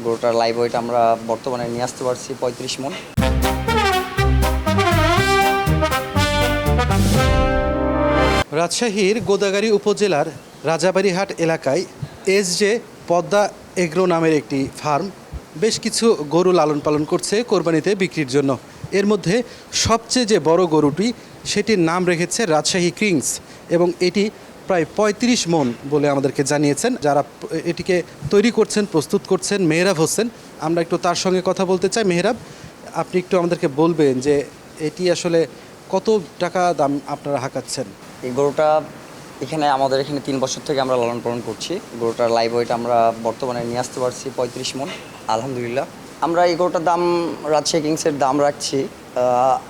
গরুটার live weight আমরা বর্তমানে নিয়ে আসতে পারছি 35 মণ। রাজশাহীর গোদাগাড়ী উপজেলার রাজাবাড়িহাট এলাকায় এসজে পদ্মা এগ্রো নামের একটি ফার্ম বেশ কিছু গরু লালন পালন করছে কোরবানিতে বিক্রির জন্য। এর মধ্যে সবচেয়ে যে বড় গরুটি সেটির নাম রেখেছে রাজশাহী কিংস এবং এটি প্রায় 35 মণ বলে আমাদেরকে জানিয়েছেন যারা এটিকে তৈরি করছেন, প্রস্তুত করছেন মেহরাব হোসেন। আমরা একটু তার সঙ্গে কথা বলতে চাই। মেহরাব, আপনি একটু আমাদেরকে বলবেন যে এটি আসলে কত টাকা দাম আপনারা হাঁকাচ্ছেন? এই গরুটা আমাদের এখানে 3 বছর থেকে আমরা লালন পালন করছি। গরুটার লাইভ ওয়েট আমরা বর্তমানে নিয়ে আসতে পারছি 35 মণ, আলহামদুলিল্লাহ। আমরা এই গরুটার দাম রাজশাহী কিংসের দাম রাখছি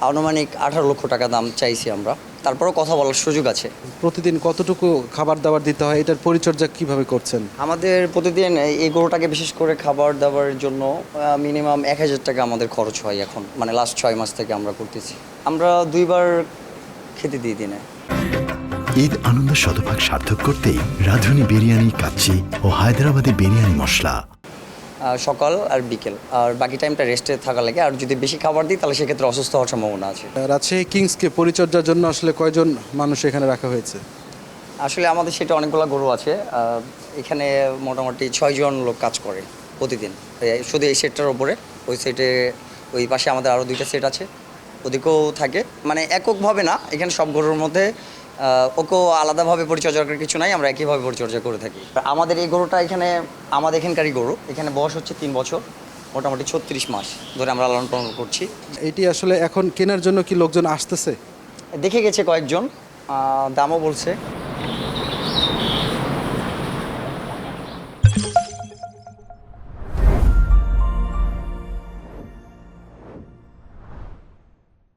আনুমানিক 18 লক্ষ টাকা দাম চাইছি আমরা। তারপরেও কথা বলার সুযোগ আছে। প্রতিদিন কতটুকু খাবার দাবার দিতে হয়, এটার পরিচর্যা কিভাবে করছেন? আমাদের প্রতিদিন এই গরুটাকে বিশেষ করে খাবার দাবারের জন্য মিনিমাম 1000 টাকা আমাদের খরচ হয় এখন, মানে লাস্ট 6 মাস থেকে আমরা করতেছি। আমরা 2 বার খেতে দিই দিনে। ঈদ আনন্দ শতভাগ সার্থক করতেই রাঁধুনি বিরিয়ানি, কাচ্চি ও হায়দ্রাবাদি বিরিয়ানি মশলা। সকাল আর বিকেল, আর বাকি টাইমটা রেস্টে থাকা লাগে। আর যদি বেশি খাবার দিই তাহলে সেক্ষেত্রে অসুস্থ হওয়ার সম্ভাবনা আছে। রাজশাহী কিংসকে পরিচর্যার জন্য আসলে কয়জন মানুষ এখানে রাখা হয়েছে? আসলে আমাদের সেটা অনেকগুলো গরু আছে। এখানে মোটামুটি 6 জন লোক কাজ করে প্রতিদিন, শুধু এই সেটটার ওপরে। ওই সেটে ওই পাশে আমাদের আরও 2টা সেট আছে, ওদিকেও থাকে। মানে এককভাবে না, এখানে সব গরুর মধ্যে ওকেও আলাদাভাবে পরিচর্যা করার কিছু নাই, আমরা একইভাবে পরিচর্যা করে থাকি। আমাদের এই গরুটা আমাদের এখানকারই গরু। এখানে বয়স হচ্ছে 3 বছর, মোটামুটি 36 মাস ধরে আমরা লালন পালন করছি। এটি আসলে এখন কেনার জন্য কি লোকজন আসতেছে? দেখে গেছে কয়েকজন, দামও বলছে।